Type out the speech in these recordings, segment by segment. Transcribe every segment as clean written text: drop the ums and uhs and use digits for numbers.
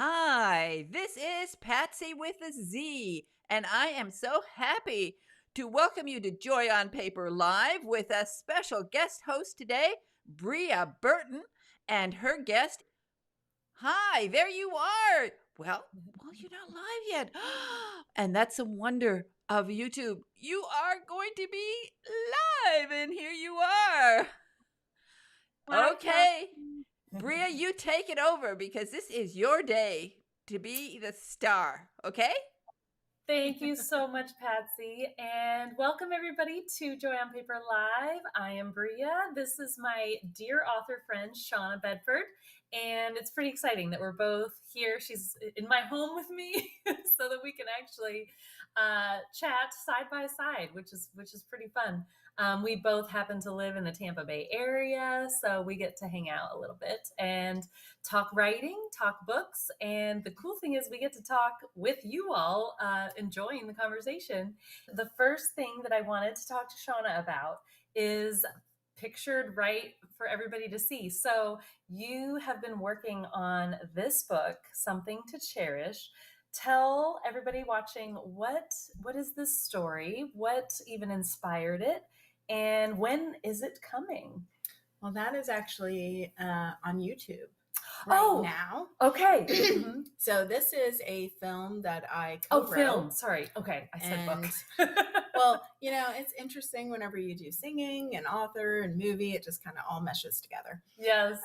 Hi, this is Patsy with a Z, and I am so happy to welcome you to Joy on Paper Live with a special guest host today, Bria Burton, and her guest. Hi, there you are. Well, you're not live yet. And that's a wonder of YouTube. You are going to be live, and here you are. Hi, Okay. Patsy. Bria, you take it over because this is your day to be the star, okay? Thank you so much, Patsy. And welcome everybody to Joy on Paper Live. I am Bria. This is my dear author friend, Shonna Bedford. And it's pretty exciting that we're both here. She's in my home with me so that we can actually chat side by side, which is pretty fun. We both happen to live in the Tampa Bay area, so we get to hang out a little bit and talk writing, talk books. And the cool thing is, we get to talk with you all, enjoying the conversation. The first thing that I wanted to talk to Shonna about is pictured right for everybody to see. So, you have been working on this book, Something to Cherish. Tell everybody watching what is this story? What even inspired it? And when is it coming? Well, that is actually on YouTube Oh, now. Okay. Mhm. So this is a film that I Oh, co-wrote. film. Sorry. Okay. I said book. Well, it's interesting whenever you do singing and author and movie, it just kind of all meshes together. Yes.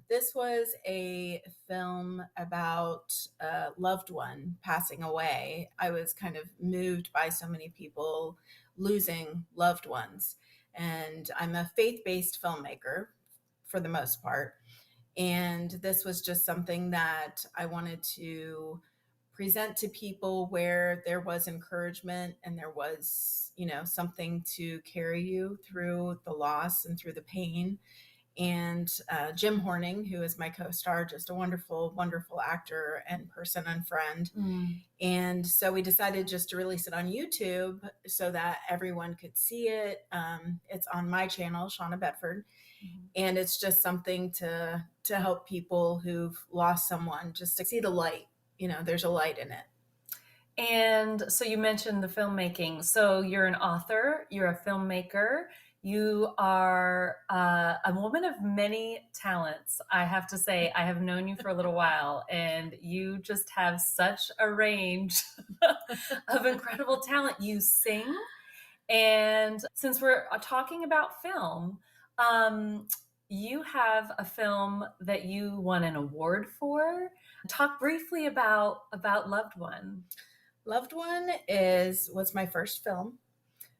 This was a film about a loved one passing away. I was kind of moved by so many people losing loved ones. And I'm a faith-based filmmaker for the most part. And this was just something that I wanted to present to people where there was encouragement and there was, something to carry you through the loss and through the pain. And Jim Horning, who is my co-star, just a wonderful, wonderful actor and person and friend. And so we decided just to release it on YouTube so that everyone could see it. It's on my channel, Shonna Bedford. And it's just something to help people who've lost someone, just to see the light. There's a light in it. And so you mentioned the filmmaking. So you're an author, you're a filmmaker, you are a woman of many talents. I have to say, I have known you for a little while, and you just have such a range of incredible talent. You sing. And since we're talking about film, you have a film that you won an award for. Talk briefly about Loved One. Loved One was my first film.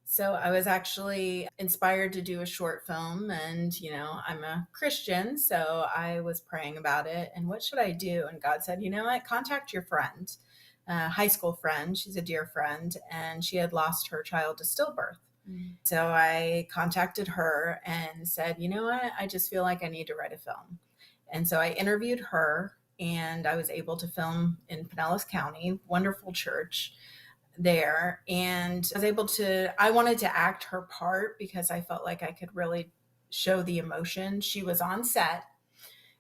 So I was actually inspired to do a short film, and I'm a Christian, so I was praying about it and what should I do? And God said, what, contact your friend, high school friend. She's a dear friend, and she had lost her child to stillbirth. So I contacted her and said, what, I just feel like I need to write a film. And so I interviewed her, and I was able to film in Pinellas County, wonderful church there. And I wanted to act her part because I felt like I could really show the emotion. She was on set.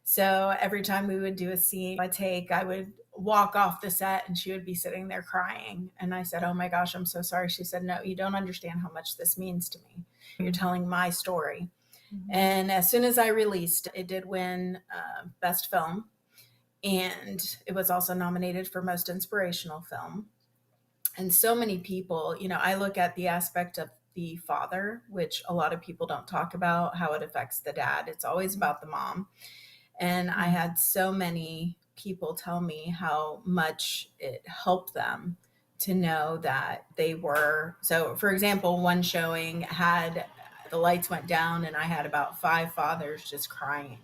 So every time we would do a scene, I would walk off the set and she would be sitting there crying. And I said, oh my gosh, I'm so sorry. She said, no, you don't understand how much this means to me. You're telling my story. And as soon as I released, it did win Best Film. And it was also nominated for Most Inspirational Film. And so many people, I look at the aspect of the father, which a lot of people don't talk about, how it affects the dad. It's always about the mom. And I had so many people tell me how much it helped them to know that they were. So, for example, one showing had the lights went down and I had about 5 fathers just crying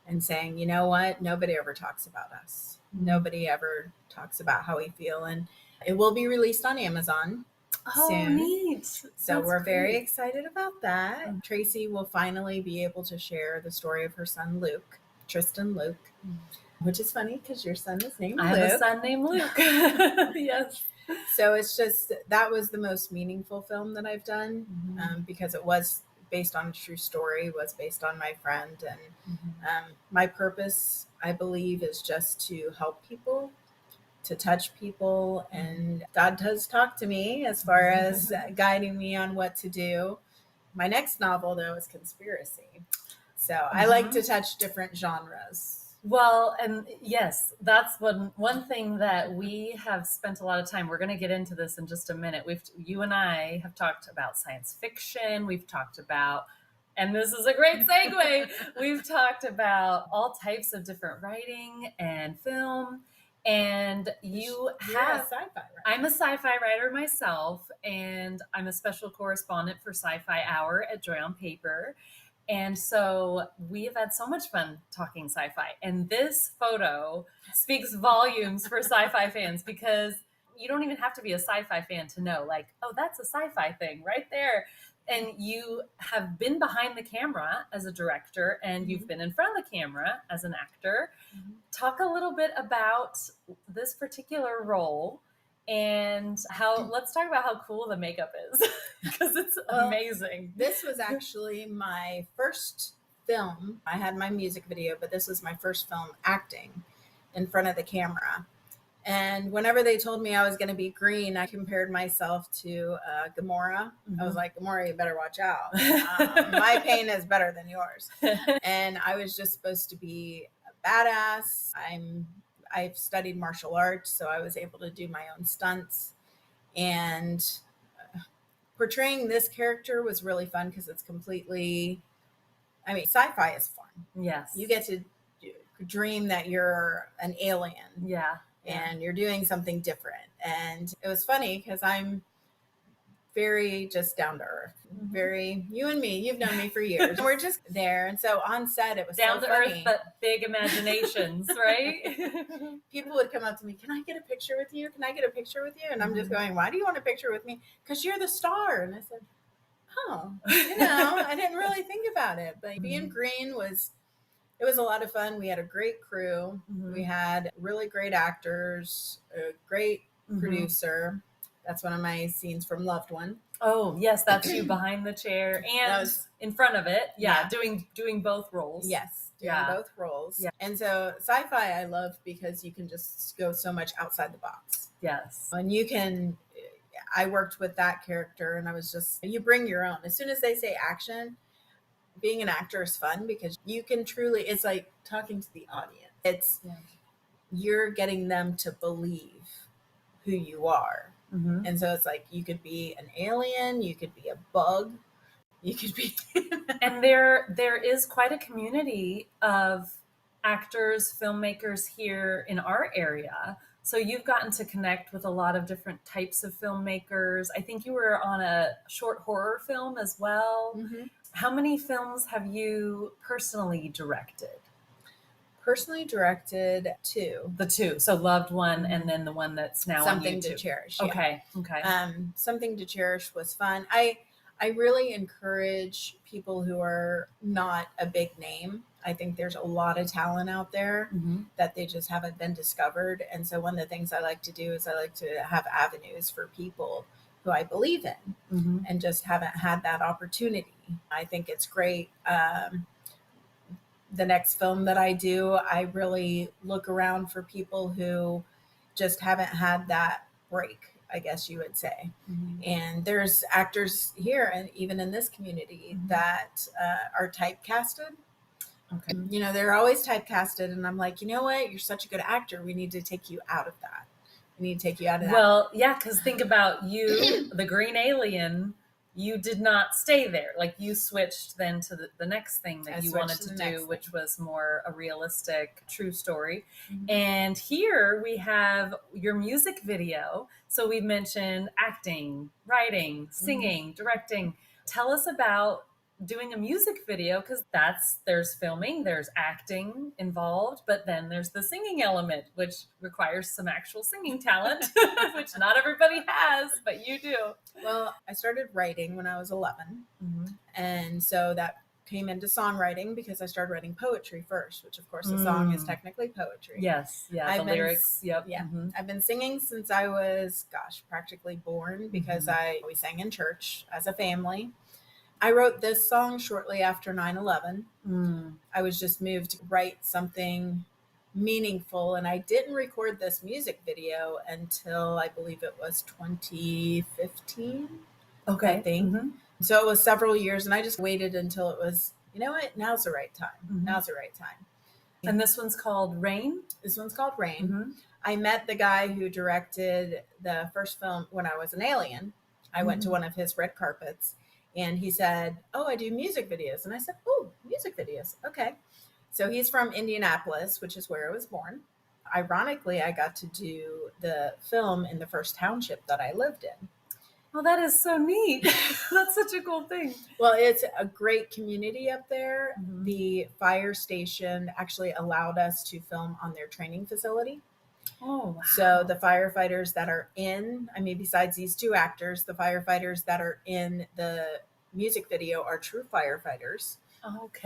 and saying, you know what? Nobody ever talks about us. Nobody ever talks about how we feel. And it will be released on Amazon soon. Neat. So we're very excited about that. Tracy will finally be able to share the story of her son, Tristan Luke, which is funny because your son is named Luke. I have a son named Luke. Yes. So it's just, that was the most meaningful film that I've done because it was based on a true story, was based on my friend. And my purpose, I believe, is just to help people, to touch people. And God does talk to me as far as guiding me on what to do. My next novel, though, is conspiracy. So I like to touch different genres. Well, and yes, that's one thing that we have spent a lot of time. We're going to get into this in just a minute. You and I have talked about science fiction. We've talked about, and this is a great segue. We've talked about all types of different writing and film. And you're a sci-fi writer. I'm a sci-fi writer myself, and I'm a special correspondent for SciFi Hour at Joy on Paper. And so we have had so much fun talking sci-fi. And this photo speaks volumes for sci-fi fans, because you don't even have to be a sci-fi fan to know, like, oh, that's a sci-fi thing right there. And you have been behind the camera as a director, and you've been in front of the camera as an actor. Talk a little bit about this particular role, and let's talk about how cool the makeup is, because it's amazing. This was actually my first film. I had my music video, but this was my first film acting in front of the camera. And whenever they told me I was going to be green, I compared myself to Gamora. I was like, Gamora, you better watch out. My pain is better than yours. And I was just supposed to be a badass. I've studied martial arts, so I was able to do my own stunts. And portraying this character was really fun, because it's completely, sci-fi is fun. Yes. You get to dream that you're an alien. Yeah. And you're doing something different. And it was funny, because I'm very just down to earth. Very, you and me, you've known me for years. We're just there. And so on set, it was down so to funny. earth, but big imaginations, right? People would come up to me, can I get a picture with you? Can I get a picture with you? And I'm just going, why do you want a picture with me? Because you're the star. And I said, oh, I didn't really think about it. But being green it was a lot of fun. We had a great crew. We had really great actors, a great producer. That's one of my scenes from Loved One. Oh, yes, that's you behind the chair and in front of it. Yeah, doing both roles. Yes, doing both roles. Yeah. And so sci-fi I love, because you can just go so much outside the box. Yes. And I worked with that character, and I was just, you bring your own. As soon as they say action, being an actor is fun, because you can truly, it's like talking to the audience. You're getting them to believe who you are. And so it's like, you could be an alien, you could be a bug, you could be and there is quite a community of actors, filmmakers here in our area. So you've gotten to connect with a lot of different types of filmmakers. I think you were on a short horror film as well. How many films have you personally directed? Personally directed 2. The 2. So Loved One, and then the one that's now Something on YouTube. to Cherish. Okay. Something to Cherish was fun. I really encourage people who are not a big name. I think there's a lot of talent out there that they just haven't been discovered. And so one of the things I like to do is I like to have avenues for people who I believe in and just haven't had that opportunity. I think it's great. The next film that I do, I really look around for people who just haven't had that break, I guess you would say. And there's actors here, and even in this community, that are typecasted. Okay. They're always typecasted, and I'm like, you know what? You're such a good actor. We need to take you out of that. We need to take you out of that. Well, yeah, because think about you, the green alien. You did not stay there. Like, you switched then to the next thing that you wanted to do, which was more a realistic, true story. And here we have your music video. So we mentioned acting, writing, singing, directing. Tell us about doing a music video, because there's filming, there's acting involved, but then there's the singing element, which requires some actual singing talent, which not everybody has, but you do. Well, I started writing when I was 11. And so that came into songwriting, because I started writing poetry first, which of course a song is technically poetry. Yes. Yeah. The lyrics. Yep. Yeah. I've been singing since I was, practically born, because we sang in church as a family. I wrote this song shortly after 9/11. Mm. I was just moved to write something meaningful, and I didn't record this music video until I believe it was 2015. Okay. I think. Mm-hmm. So it was several years, and I just waited until it was, you know what, now's the right time. Mm-hmm. Now's the right time. And this one's called Rain? This one's called Rain. Mm-hmm. I met the guy who directed the first film when I was an alien. I went to one of his red carpets, and he said, "Oh, I do music videos." And I said, "Oh, music videos. Okay." So he's from Indianapolis, which is where I was born. Ironically, I got to do the film in the first township that I lived in. Well, that is so neat. That's such a cool thing. Well, it's a great community up there. Mm-hmm. The fire station actually allowed us to film on their training facility. Oh, wow. So the firefighters that are in, I mean, besides these two actors, the firefighters that are in the music video are true firefighters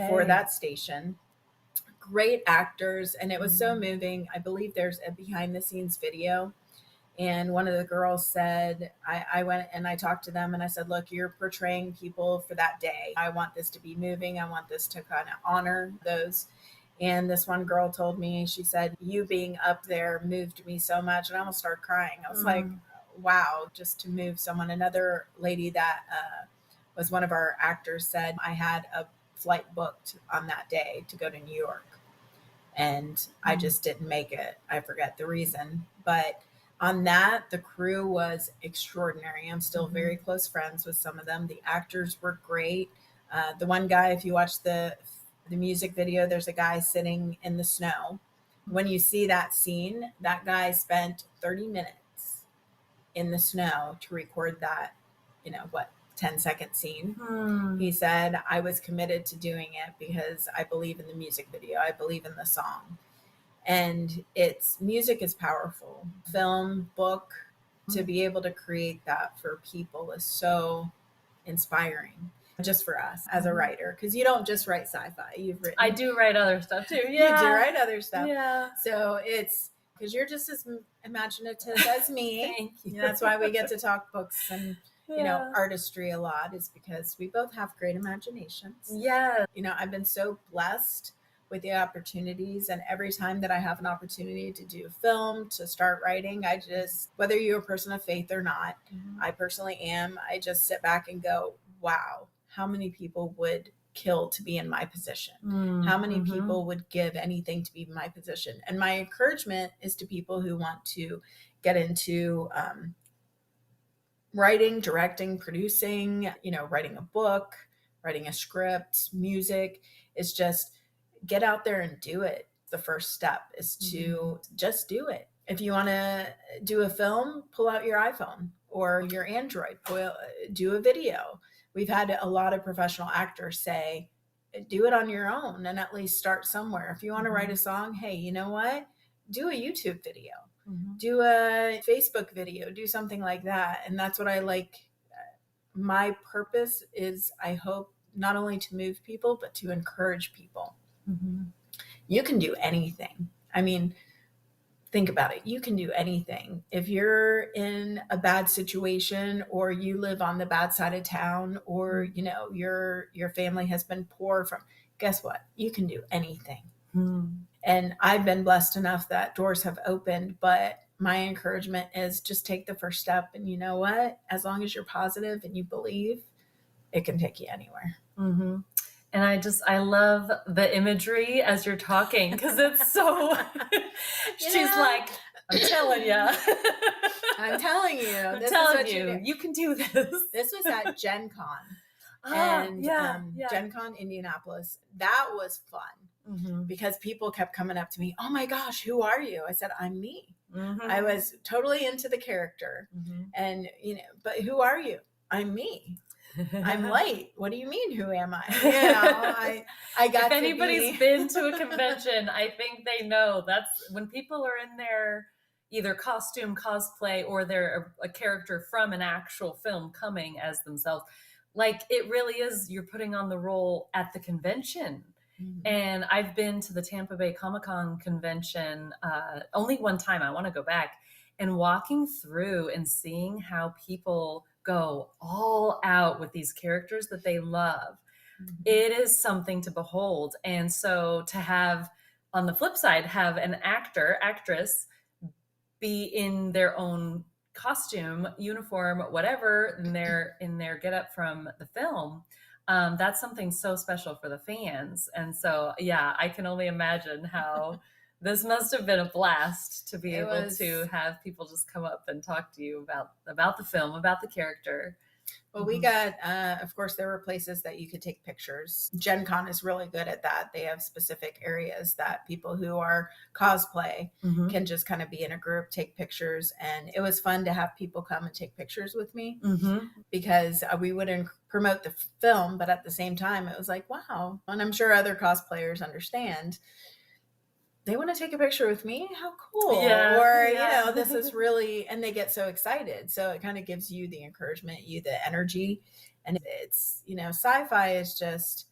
for that station. Great actors. And it was so moving. I believe there's a behind the scenes video. And one of the girls said, I went and I talked to them and I said, "Look, you're portraying people for that day. I want this to be moving. I want this to kind of honor those." And this one girl told me, she said, "You being up there moved me so much." And I almost started crying. I was like, wow, just to move someone. Another lady that was one of our actors said, "I had a flight booked on that day to go to New York. And I just didn't make it. I forget the reason. But on that, the crew was extraordinary. I'm still very close friends with some of them. The actors were great. The one guy, if you watch the music video, there's a guy sitting in the snow. When you see that scene, that guy spent 30 minutes in the snow to record that, 10-second scene. He said, "I was committed to doing it because I believe in the music video. I believe in the song." And music is powerful. Film, book, to be able to create that for people is so inspiring. Just for us as a writer, because you don't just write sci-fi. You've written. I do write other stuff too. Yeah. You do write other stuff. Yeah. So it's because you're just as imaginative as me. Thank you. That's why we get to talk books and artistry a lot, is because we both have great imaginations. Yeah. I've been so blessed with the opportunities, and every time that I have an opportunity to do film, to start writing, I just, whether you're a person of faith or not, I personally am, I just sit back and go, wow, how many people would kill to be in my position? How many people would give anything to be in my position? And my encouragement is to people who want to get into writing, directing, producing, writing a book, writing a script, music. It's just get out there and do it. The first step is to just do it. If you want to do a film, pull out your iPhone or your Android, do a video. We've had a lot of professional actors say, do it on your own and at least start somewhere. If you want to write a song, hey, you know what? Do a YouTube video, do a Facebook video, do something like that. And that's what I like. My purpose is, I hope, not only to move people, but to encourage people. You can do anything. I mean, think about it. You can do anything. If you're in a bad situation, or you live on the bad side of town, or, your family has been poor guess what? You can do anything. And I've been blessed enough that doors have opened, but my encouragement is just take the first step. And you know what? As long as you're positive and you believe, it can take you anywhere. And I love the imagery as you're talking, because it's so, she's like, I'm telling you. I'm telling you. I'm telling you, you can do this. This was at Gen Con. Gen Con Indianapolis. That was fun because people kept coming up to me. "Oh my gosh, who are you?" I said, "I'm me." I was totally into the character. And, but who are you? "I'm me. I'm late." "What do you mean, who am I?" I got if anybody's been to a convention, I think they know that's when people are in their either costume, cosplay, or they're a character from an actual film coming as themselves. Like, it really is, you're putting on the role at the convention. And I've been to the Tampa Bay Comic-Con convention only one time. I want to go back. And walking through and seeing how people go all out with these characters that they love, it is something to behold. And so to have, on the flip side, have an actress be in their own costume, uniform, whatever, in their get up from the film, that's something so special for the fans. And so, yeah, I can only imagine how this must have been a blast to be able to have people just come up and talk to you about the film, about the character. Well, we got, of course, there were places that you could take pictures. Gen Con is really good at that. They have specific areas that people who are cosplay can just kind of be in a group, take pictures. And it was fun to have people come and take pictures with me because we wouldn't promote the film, but at the same time, it was like, wow. And I'm sure other cosplayers understand. They want to take a picture with me? How cool. Or, this is really, and they get so excited. So it kind of gives you the encouragement, you the energy. And it's, sci-fi is just,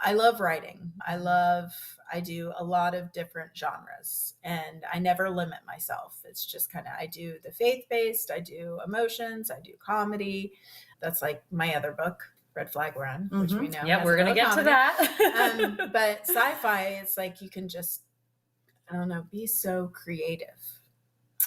I love writing. I do a lot of different genres and I never limit myself. It's just kind of, I do the faith-based, I do emotions, I do comedy. That's like my other book, Red Flag Run, which we know. Yeah, we're going to get to that. But sci-fi, it's like you can just, I don't know, be so creative.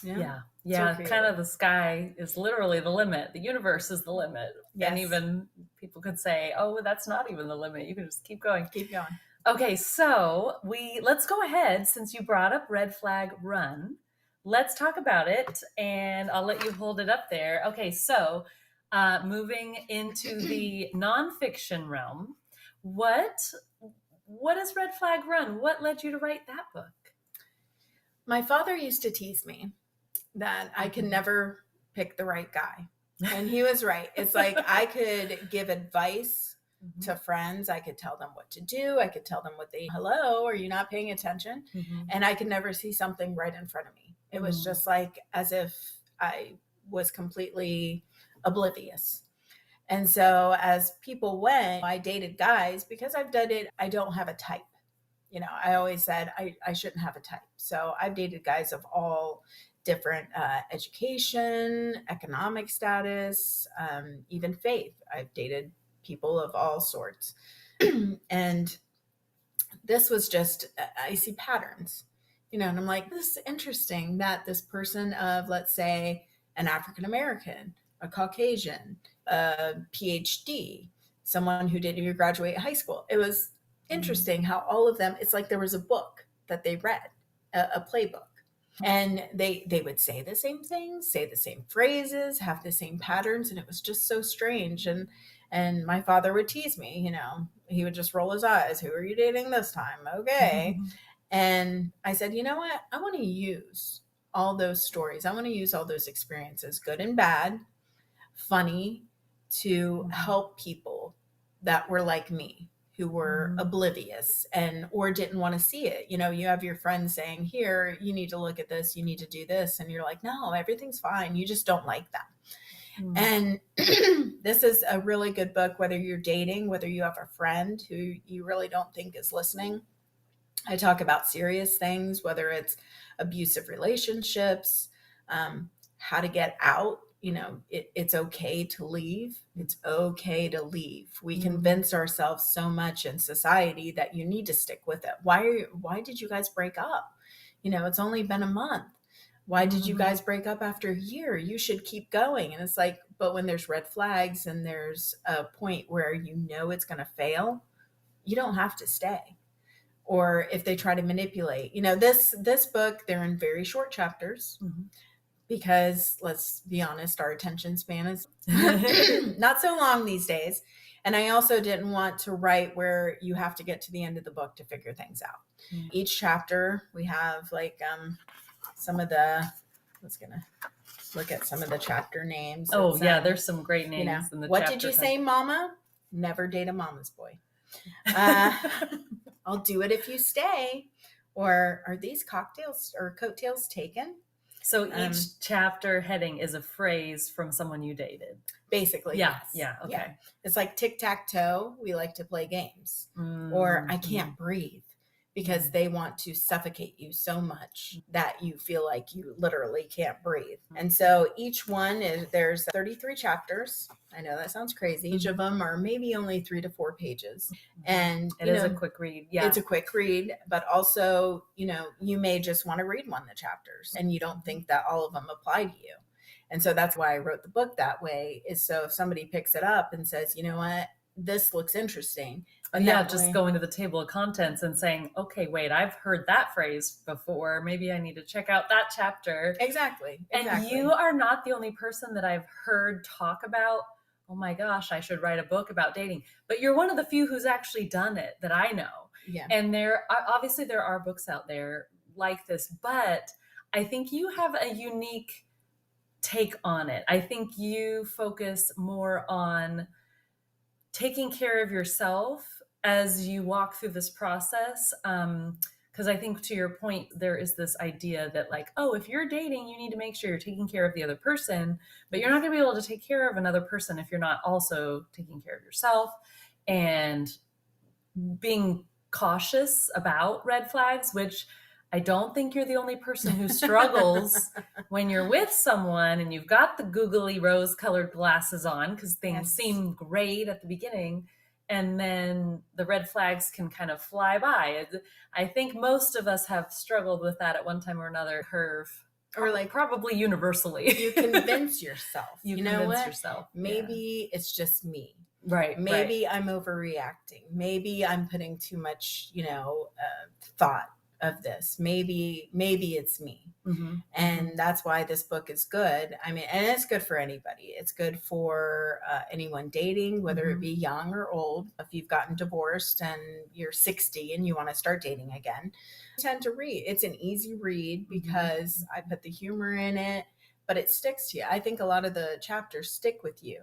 Yeah. So kind of the sky is literally the limit. The universe is the limit. Yes. And even people could say, oh, that's not even the limit. You can just keep going. Keep going. Okay, so let's go ahead. Since you brought up Red Flag Run, let's talk about it. And I'll let you hold it up there. Okay, so moving into the nonfiction realm, what is Red Flag Run? What led you to write that book? My father used to tease me that I could never pick the right guy. And he was right. It's like I could give advice to friends. I could tell them what to do. I could tell them hello, are you not paying attention? And I could never see something right in front of me. It was just like as if I was completely oblivious. And so as people went, I dated guys because I've done it. I don't have a type. I always said I shouldn't have a type. So I've dated guys of all different education, economic status, even faith. I've dated people of all sorts. And this was just, I see patterns, and I'm like, this is interesting that this person of, let's say, an African-American, a Caucasian, a PhD, someone who didn't even graduate high school. It was interesting how all of them, it's like there was a book that they read, a playbook, and they would say the same things, say the same phrases, have the same patterns. And it was just so strange. And my father would tease me, he would just roll his eyes. Who are you dating this time? Okay. And I said, you know what? I want to use all those stories. I want to use all those experiences, good and bad, funny, to help people that were like me, who were oblivious or didn't want to see it. You have your friends saying, here, you need to look at this, you need to do this. And you're like, no, everything's fine. You just don't like them. And this is a really good book, whether you're dating, whether you have a friend who you really don't think is listening. I talk about serious things, whether it's abusive relationships, how to get out. It's okay to leave. It's okay to leave. We convince ourselves so much in society that you need to stick with it. Why did you guys break up? It's only been a month. Why did you guys break up after a year? You should keep going. And it's like, but when there's red flags and there's a point where it's going to fail, you don't have to stay. Or if they try to manipulate, this book, they're in very short chapters. Because let's be honest, our attention span is not so long these days. And I also didn't want to write where you have to get to the end of the book to figure things out. Each chapter, we have let's look at some of the chapter names. Oh, there's some great names in the what chapter. Did you say, Mama? Never date a mama's boy. I'll do it if you stay. Or are these cocktails or coattails taken? So each chapter heading is a phrase from someone you dated. Basically, yes. Yeah, okay. Yeah. It's like tic-tac-toe. We like to play games. Or I can't breathe. because they want to suffocate you so much that you feel like you literally can't breathe. And so each one there's 33 chapters. I know that sounds crazy. Each of them are maybe only 3 to 4 pages. And it is a quick read. Yeah. It's a quick read, but also, you may just want to read one of the chapters and you don't think that all of them apply to you. And so that's why I wrote the book that way, is so if somebody picks it up and says, you know what, this looks interesting. And just going to the table of contents and saying, okay, wait, I've heard that phrase before. Maybe I need to check out that chapter. Exactly. And you are not the only person that I've heard talk about, oh my gosh, I should write a book about dating. But you're one of the few who's actually done it that I know. Yeah. And there are books out there like this, but I think you have a unique take on it. I think you focus more on taking care of yourself as you walk through this process. Because I think, to your point, there is this idea that, like, oh, if you're dating, you need to make sure you're taking care of the other person, but you're not going to be able to take care of another person if you're not also taking care of yourself and being cautious about red flags, which I don't think you're the only person who struggles when you're with someone and you've got the googly rose-colored glasses on because things seem great at the beginning, and then the red flags can kind of fly by. I think most of us have struggled with that at one time or another. Curve, or like probably universally. You convince yourself. You know convince what? yourself. Maybe it's just me. Right. Maybe I'm overreacting. Maybe I'm putting too much, thought of this. Maybe it's me. Mm-hmm. And that's why this book is good. I mean, and it's good for anybody. It's good for anyone dating, whether it be young or old. If you've gotten divorced and you're 60 and you want to start dating again, I tend to read. It's an easy read because I put the humor in it, but it sticks to you. I think a lot of the chapters stick with you,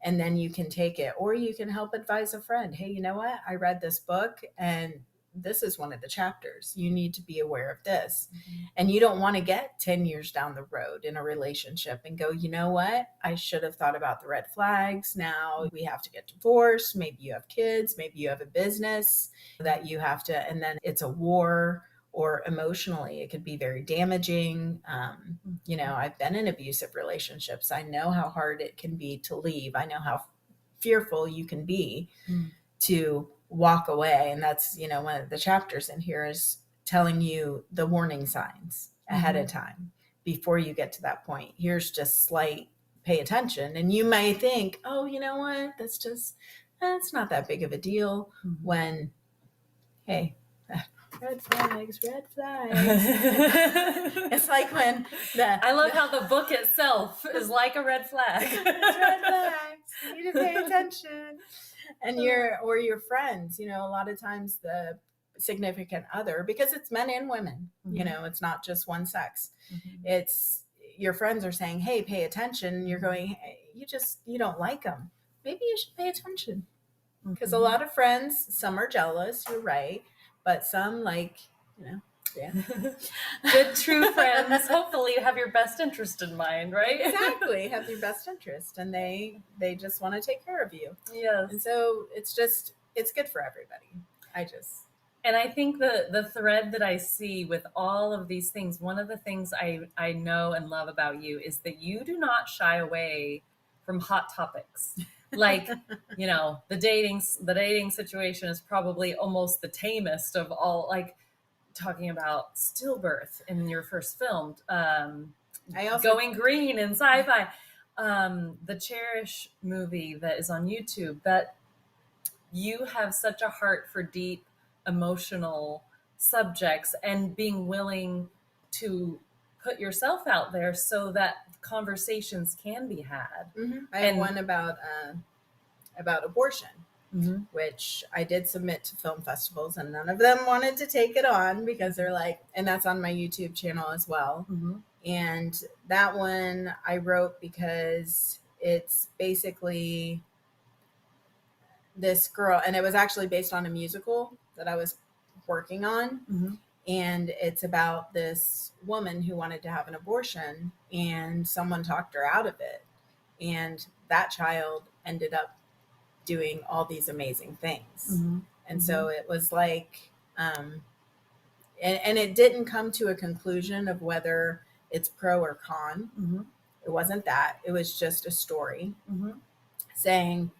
and then you can take it, or you can help advise a friend. Hey, you know what? I read this book and this is one of the chapters. You need to be aware of this. And you don't want to get 10 years down the road in a relationship and go, you know what? I should have thought about the red flags. Now we have to get divorced. Maybe you have kids. Maybe you have a business that you have to, and then it's a war, or emotionally, it could be very damaging. I've been in abusive relationships. I know how hard it can be to leave. I know how fearful you can be to walk away. And that's, one of the chapters in here is telling you the warning signs ahead of time before you get to that point. Here's just slight, pay attention. And you may think, oh, you know what? That's not that big of a deal, when, hey, red flags. It's like when I love how the book itself is like a red flag. It's red flags. You need to pay attention. And your friends, a lot of times the significant other, because it's men and women, it's not just one sex. It's your friends are saying, hey, pay attention. You're going, hey, you don't like them. Maybe you should pay attention. Because a lot of friends, some are jealous, you're right. But some good true friends hopefully have your best interest in mind, right? Exactly, have your best interest, and they just want to take care of you. Yes. And so it's good for everybody. And I think the thread that I see with all of these things, one of the things I know and love about you is that you do not shy away from hot topics. Like, the dating situation is probably almost the tamest of all, like talking about stillbirth in your first film, going green in sci-fi, the Cherish movie that is on YouTube, that you have such a heart for deep emotional subjects and being willing to put yourself out there so that conversations can be had. I have one about abortion, which I did submit to film festivals, and none of them wanted to take it on because they're like, and that's on my YouTube channel as well. And that one I wrote because it's basically this girl, and it was actually based on a musical that I was working on. And it's about this woman who wanted to have an abortion, and someone talked her out of it. And that child ended up doing all these amazing things. And so it was like, and it didn't come to a conclusion of whether it's pro or con. Mm-hmm. It wasn't that. It was just a story Mm-hmm. saying,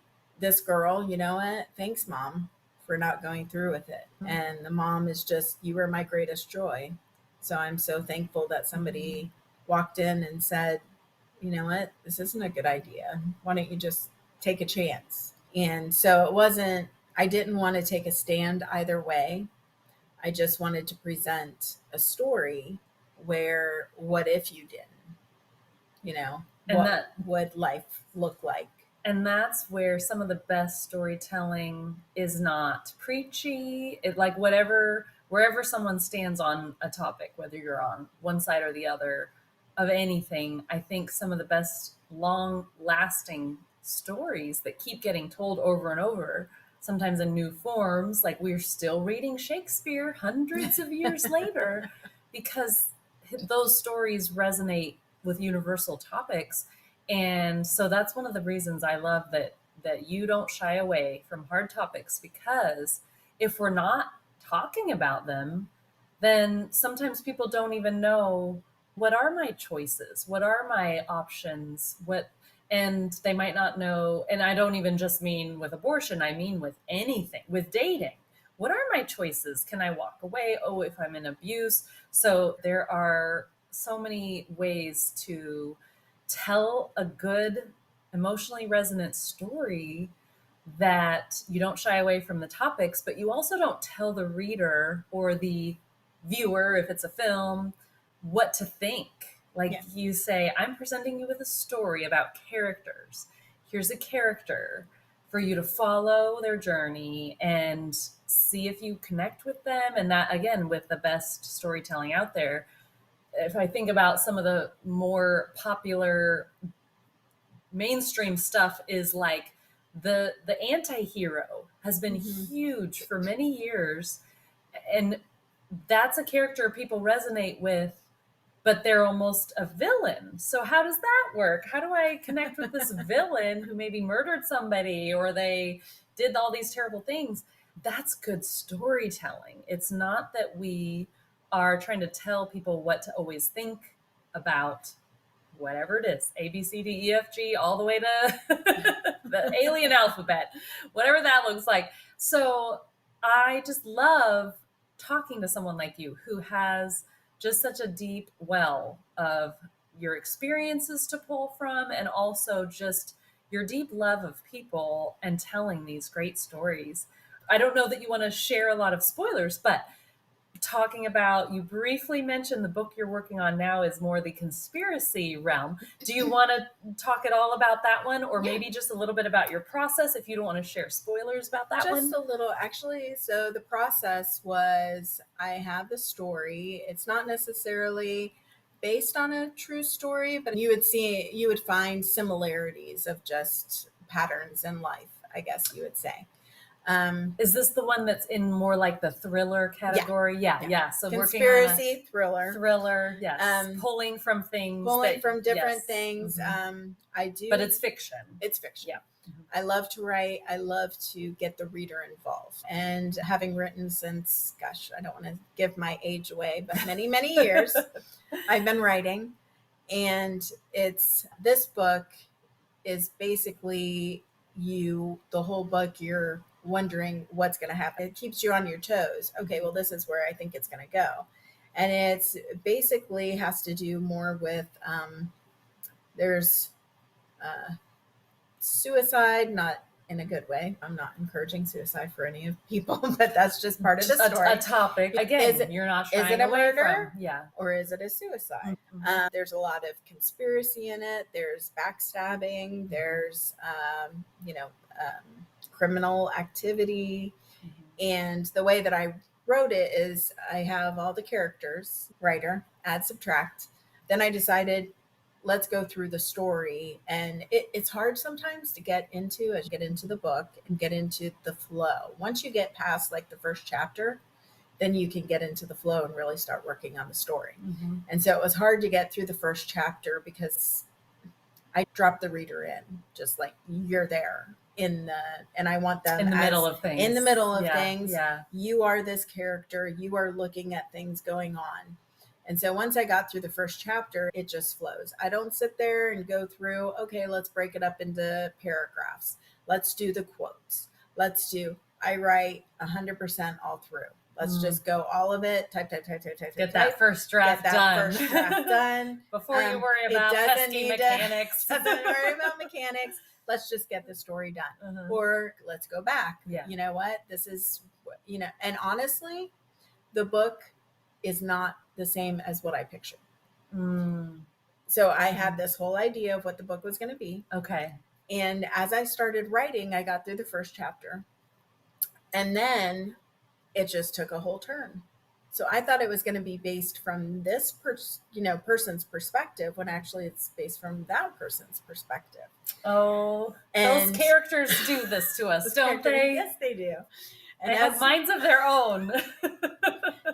this girl, you know what? Thanks, Mom, for not going through with it. Mm-hmm. And the mom is just, you were my greatest joy. So I'm so thankful that somebody walked in and said, you know what? This isn't a good idea. Why don't you just take a chance? And so I didn't want to take a stand either way. I just wanted to present a story where, what if you didn't? And what would life look like? And that's where some of the best storytelling is not preachy. It like wherever someone stands on a topic, whether you're on one side or the other of anything, I think some of the best long lasting stories that keep getting told over and over, sometimes in new forms, like we're still reading Shakespeare hundreds of years later, because those stories resonate with universal topics. And so that's one of the reasons I love that you don't shy away from hard topics, because if we're not talking about them, then sometimes people don't even know, what are my choices? What are my options? And they might not know. And I don't even just mean with abortion, I mean with anything, with dating. What are my choices? Can I walk away? Oh, if I'm in abuse. So there are so many ways to tell a good, emotionally resonant story that you don't shy away from the topics, but you also don't tell the reader or the viewer, if it's a film, what to think. Like you say, I'm presenting you with a story about characters. Here's a character for you to follow their journey and see if you connect with them. And that, again, with the best storytelling out there, if I think about some of the more popular mainstream stuff, is like the anti-hero has been huge for many years, and that's a character people resonate with, but they're almost a villain. So how does that work? How do I connect with this villain who maybe murdered somebody or they did all these terrible things? That's good storytelling. It's not that we are trying to tell people what to always think about whatever it is, A, B, C, D, E, F, G, all the way to the alien alphabet, whatever that looks like. So I just love talking to someone like you who has just such a deep well of your experiences to pull from, and also just your deep love of people and telling these great stories. I don't know that you want to share a lot of spoilers, but talking about, you briefly mentioned the book you're working on now is more the conspiracy realm. Do you want to talk at all about that one, or maybe just a little bit about your process if you don't want to share spoilers about that one? Just a little, actually. So the process was, I have the story. It's not necessarily based on a true story, but you would find similarities of just patterns in life, I guess you would say. Is this the one that's in more like the thriller category? Yeah. So conspiracy, thriller, yes. Pulling from things, from different things. I do, but it's fiction. It's fiction. Yeah. I love to write. I love to get the reader involved. And having written since, gosh, I don't want to give my age away, but many, many years, I've been writing. And this book is basically the whole book, you're wondering what's going to happen. It keeps you on your toes. Okay, well, this is where I think it's going to go. And it's basically has to do more with, there's suicide, not in a good way. I'm not encouraging suicide for any of people, but that's just part of the story. A topic. Again, you're not trying is it a murder? Yeah. Or is it a suicide? There's a lot of conspiracy in it. There's backstabbing. There's, criminal activity. And the way that I wrote it is I have all the characters, writer, add, subtract. Then I decided, let's go through the story. And it's hard sometimes to get into the book and get into the flow. Once you get past like the first chapter, then you can get into the flow and really start working on the story. And so it was hard to get through the first chapter because I dropped the reader in, just like, you're there. and I want them in the middle of things. In the middle of things. Yeah. You are this character. You are looking at things going on. And so once I got through the first chapter, it just flows. I don't sit there and go through, okay, let's break it up into paragraphs. Let's do the quotes. I write 100% all through. Let's just go all of it. Type. Get that first draft done. Before you worry about pesky mechanics. Doesn't worry about mechanics. Let's just get the story done. Or let's go back. Yeah. You know what? This is, and honestly, the book is not the same as what I pictured. So I had this whole idea of what the book was going to be. Okay. And as I started writing, I got through the first chapter. And then it just took a whole turn. So I thought it was going to be based from this person's perspective, when actually it's based from that person's perspective. Oh, and those characters do this to us, don't they? Yes, they do. And they have minds of their own.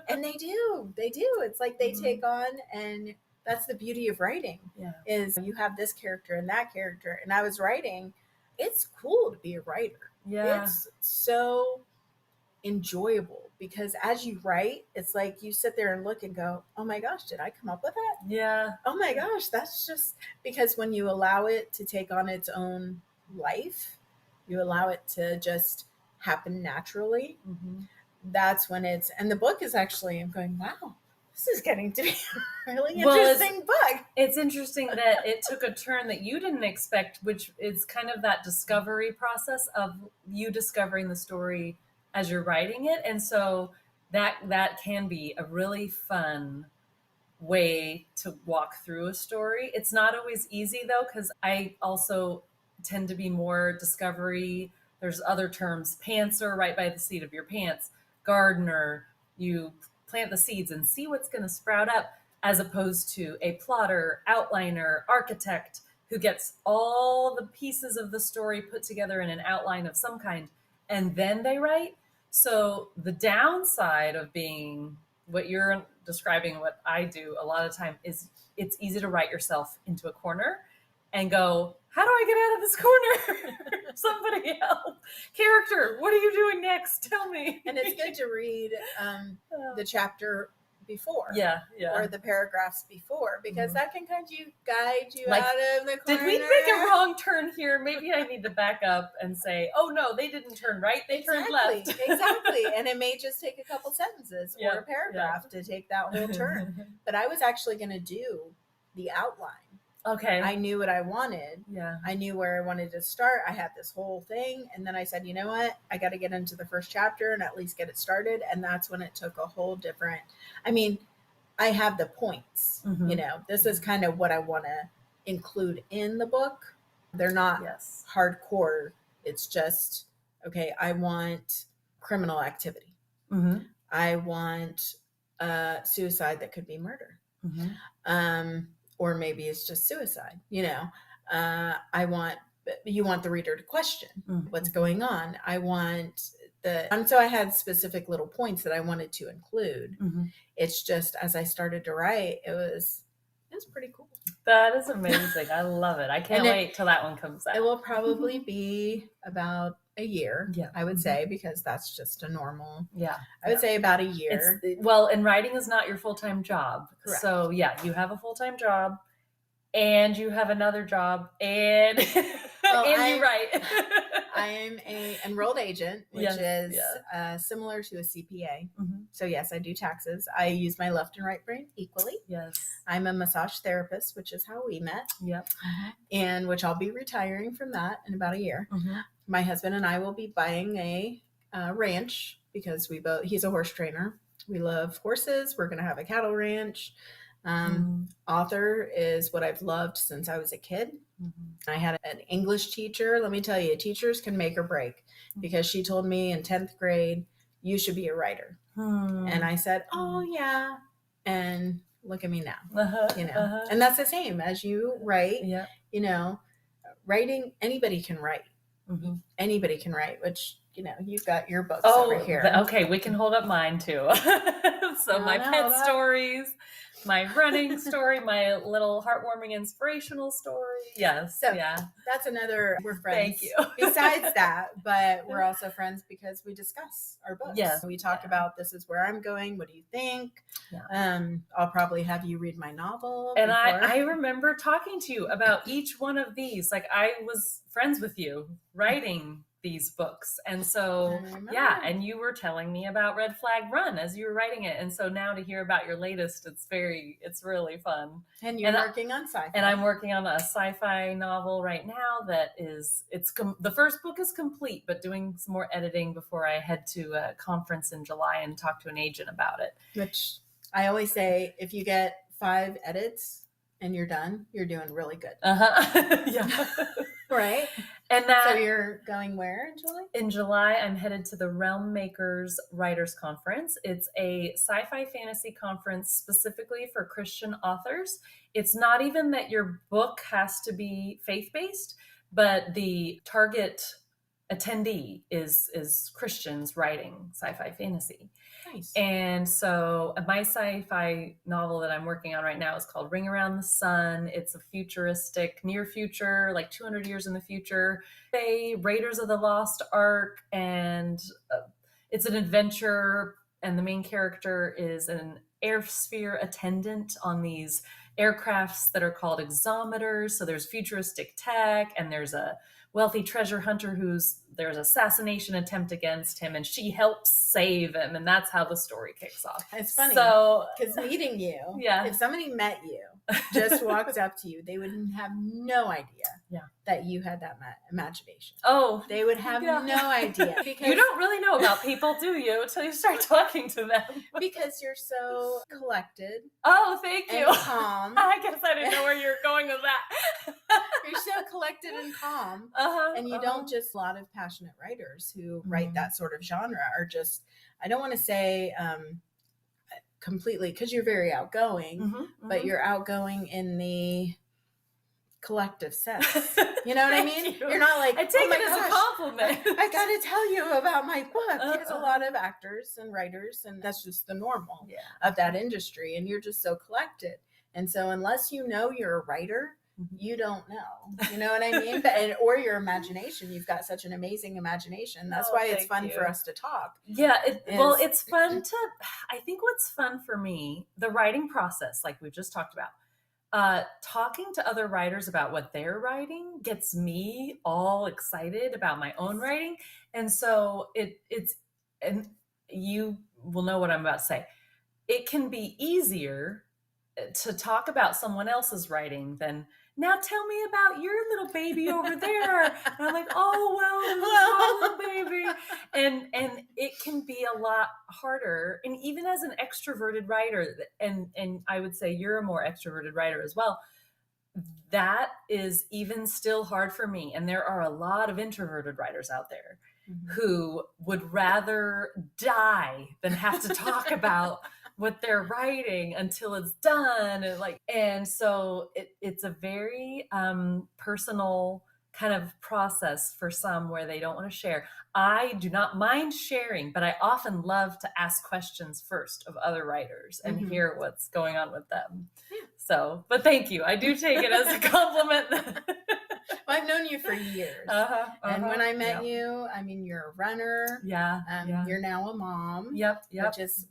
And they do. It's like they take on, and that's the beauty of writing. Yeah. Is you have this character and that character. And I was writing, it's cool to be a writer. Yeah. It's so enjoyable, because as you write, it's like you sit there and look and go, oh my gosh, did I come up with that? Yeah. Oh my gosh, that's just, because when you allow it to take on its own life, you allow it to just happen naturally. That's when and the book is actually, I'm going, wow, this is getting to be a really interesting book. It's interesting that it took a turn that you didn't expect, which is kind of that discovery process of you discovering the story as you're writing it. And so that can be a really fun way to walk through a story. It's not always easy though, because I also tend to be more discovery. There's other terms, pantser, right by the seat of your pants, gardener, you plant the seeds and see what's going to sprout up, as opposed to a plotter, outliner, architect who gets all the pieces of the story put together in an outline of some kind, and then they write. So the downside of being what you're describing, what I do a lot of time, is it's easy to write yourself into a corner and go, how do I get out of this corner? Somebody else. Character, what are you doing next? Tell me. And it's good to read the chapter before. Yeah. Or the paragraphs before, because that can kind of guide you out of the corner. Did we make a wrong turn here? Maybe I need to back up and say, oh no, they didn't turn right, they turned left. Exactly. And it may just take a couple sentences or a paragraph to take that whole turn. But I was actually going to do the outline. Okay. I knew what I wanted. Yeah. I knew where I wanted to start. I had this whole thing. And then I said, you know what? I got to get into the first chapter and at least get it started. And that's when it took a whole different, I have the points, this is kind of what I want to include in the book. They're not hardcore. It's just, okay, I want criminal activity. I want suicide that could be murder. Or maybe it's just suicide, you want the reader to question what's going on. I want so I had specific little points that I wanted to include. It's just, as I started to write, it was pretty cool. That is amazing. I love it. I can't wait till that one comes out. It will probably be about a year, I would say, because that's just a normal. I would say about a year. And writing is not your full-time job. Correct. So you have a full-time job and you have another job and you write. I am an enrolled agent, which is similar to a CPA. So yes, I do taxes. I use my left and right brain equally. Yes. I'm a massage therapist, which is how we met. Yep. And which I'll be retiring from that in about a year. My husband and I will be buying a ranch, because he's a horse trainer. We love horses. We're going to have a cattle ranch. Author is what I've loved since I was a kid. I had an English teacher. Let me tell you, teachers can make or break, because she told me in 10th grade, you should be a writer. And I said, oh yeah. And look at me now, and that's the same as you write, writing, anybody can write. Anybody can write, which, you've got your books over here. Okay. We can hold up mine too. So my pet stories, my running story, my little heartwarming inspirational story. Yes. So yeah. that's another, we're friends. Thank you. Besides that, but we're also friends because we discuss our books. Yes. We talk about, this is where I'm going. What do you think? Yeah. I'll probably have you read my novel. And I remember talking to you about each one of these. Like, I was friends with you writing these books. And so, yeah. And you were telling me about Red Flag Run as you were writing it. And so now to hear about your latest, it's really fun. And you're working on sci-fi. And I'm working on a sci-fi novel right now that is, the first book is complete, but doing some more editing before I head to a conference in July and talk to an agent about it. Which I always say, if you get 5 edits and you're done, you're doing really good. Yeah. Right. And so you're going where in July? In July, I'm headed to the Realm Makers Writers Conference. It's a sci-fi fantasy conference specifically for Christian authors. It's not even that your book has to be faith-based, but the target attendee is Christians writing sci-fi fantasy. Nice. And so my sci-fi novel that I'm working on right now is called Ring Around the Sun. It's a futuristic, near future, like 200 years in the future. Raiders of the Lost Ark, and it's an adventure, and the main character is an airsphere attendant on these aircrafts that are called exometers. So there's futuristic tech, and there's a wealthy treasure hunter there's assassination attempt against him, and she helps save him, and that's how the story kicks off. It's funny, so because meeting you, yeah, if somebody met you, just walked up to you, they would have no idea that you had that imagination. Oh, they would have no idea. Because you don't really know about people, do you, until you start talking to them? Because you're so collected. Oh, thank you. And calm. I guess I didn't know where you're going with that. You're so collected and calm. And you don't just, a lot of passionate writers who write that sort of genre are just, I don't want to say completely, because you're very outgoing, but you're outgoing in the collective sense. You know what I mean? You're not like, I take it as a compliment. I got to tell you about my book. There's a lot of actors and writers, and that's just the normal of that industry. And you're just so collected. And so unless you know you're a writer, you don't know. You know what I mean? Or your imagination. You've got such an amazing imagination. That's why it's fun for us to talk. Yeah. It's fun I think what's fun for me, the writing process, like we just talked about, talking to other writers about what they're writing gets me all excited about my own writing. And so and you will know what I'm about to say. It can be easier to talk about someone else's writing than, now tell me about your little baby over there. And I'm like, oh, well, little baby. And it can be a lot harder. And even as an extroverted writer, and I would say you're a more extroverted writer as well, that is even still hard for me. And there are a lot of introverted writers out there who would rather die than have to talk about what they're writing until it's done. And so it's a very personal kind of process for some where they don't want to share. I do not mind sharing, but I often love to ask questions first of other writers and hear what's going on with them. So, but thank you. I do take it as a compliment. Well, I've known you for years. And when I met you, I mean, you're a runner. You're now a mom. Yep.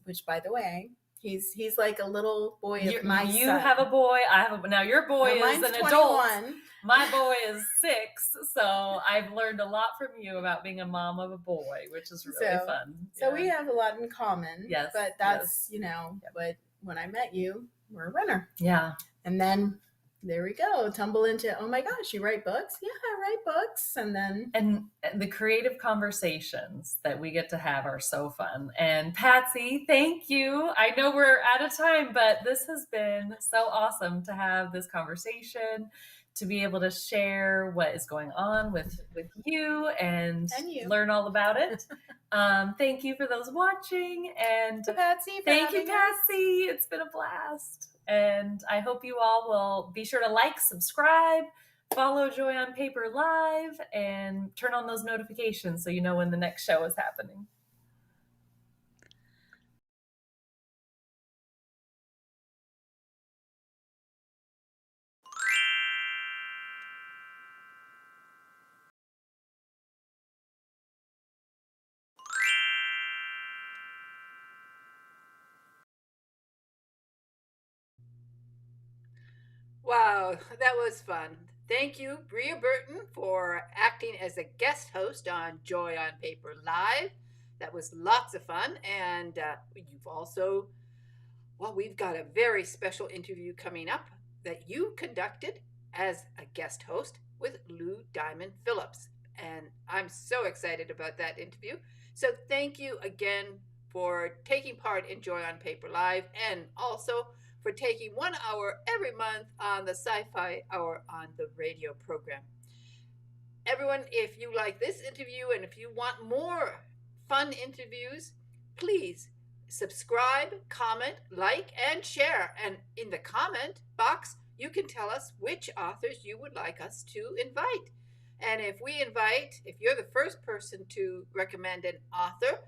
Which by the way, he's like a little boy of my son. You have a boy. I have now your boy is an 21. adult. My boy is 6. So I've learned a lot from you about being a mom of a boy, which is really fun. So we have a lot in common. Yes. But that's, but when I met you, we're a runner. Yeah. And then there we go. Tumble into, oh my gosh, you write books? Yeah, I write books. And then. And the creative conversations that we get to have are so fun. And Patsy, thank you. I know we're out of time, but this has been so awesome to have this conversation, to be able to share what is going on with you and learn all about it. Thank you for those watching. And Patsy, thank you, Patsy. It's been a blast. And I hope you all will be sure to like, subscribe, follow Joy on Paper Live, and turn on those notifications so you know when the next show is happening. Wow, that was fun. Thank you, Bria Burton, for acting as a guest host on Joy on Paper Live. That was lots of fun. And you've also, well, we've got a very special interview coming up that you conducted as a guest host with Lou Diamond Phillips. And I'm so excited about that interview. So thank you again for taking part in Joy on Paper Live, and also for taking 1 hour every month on the SciFi Hour on the radio program. Everyone, if you like this interview and if you want more fun interviews, please subscribe, comment, like, and share. And in the comment box, you can tell us which authors you would like us to invite. And if you're the first person to recommend an author,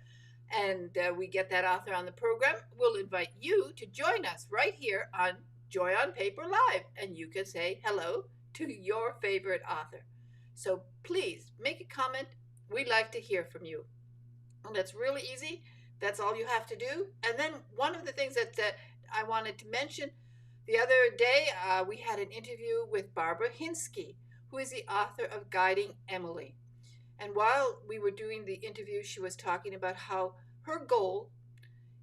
and we get that author on the program, we'll invite you to join us right here on Joy on Paper Live, and you can say hello to your favorite author. So please make a comment. We'd like to hear from you. And that's really easy. That's all you have to do. And then one of the things that I wanted to mention, the other day we had an interview with Barbara Hinsky, who is the author of Guiding Emily. And while we were doing the interview, she was talking about how her goal,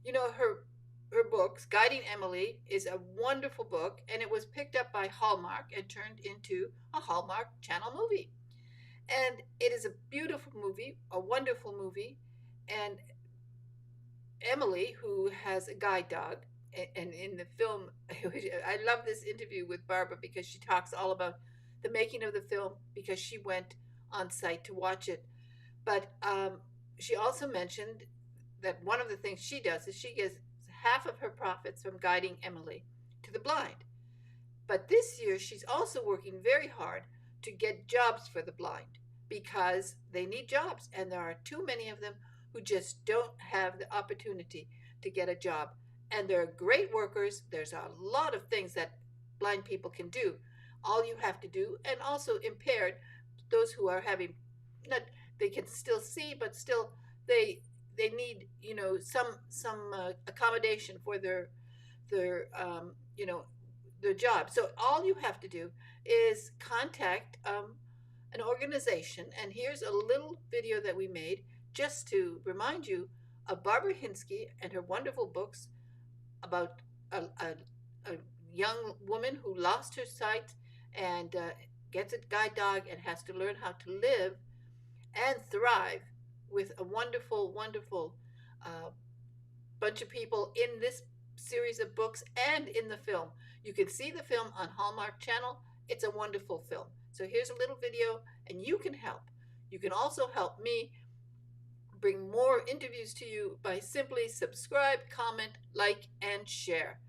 her books, Guiding Emily, is a wonderful book, and it was picked up by Hallmark and turned into a Hallmark Channel movie. And it is a beautiful movie, a wonderful movie. And Emily, who has a guide dog, and in the film, I love this interview with Barbara because she talks all about the making of the film, because she went on site to watch it. But she also mentioned that one of the things she does is she gives half of her profits from Guiding Emily to the blind. But this year she's also working very hard to get jobs for the blind, because they need jobs, and there are too many of them who just don't have the opportunity to get a job. And they're great workers. There's a lot of things that blind people can do. All you have to do, and also impaired, those who are having, not, they can still see, but still they need some accommodation for their job. So all you have to do is contact an organization. And here's a little video that we made just to remind you of Barbara Hinsky and her wonderful books about a young woman who lost her sight and gets a guide dog and has to learn how to live and thrive with a wonderful, wonderful bunch of people in this series of books and in the film. You can see the film on Hallmark Channel. It's a wonderful film. So here's a little video, and you can help. You can also help me bring more interviews to you by simply subscribe, comment, like, and share.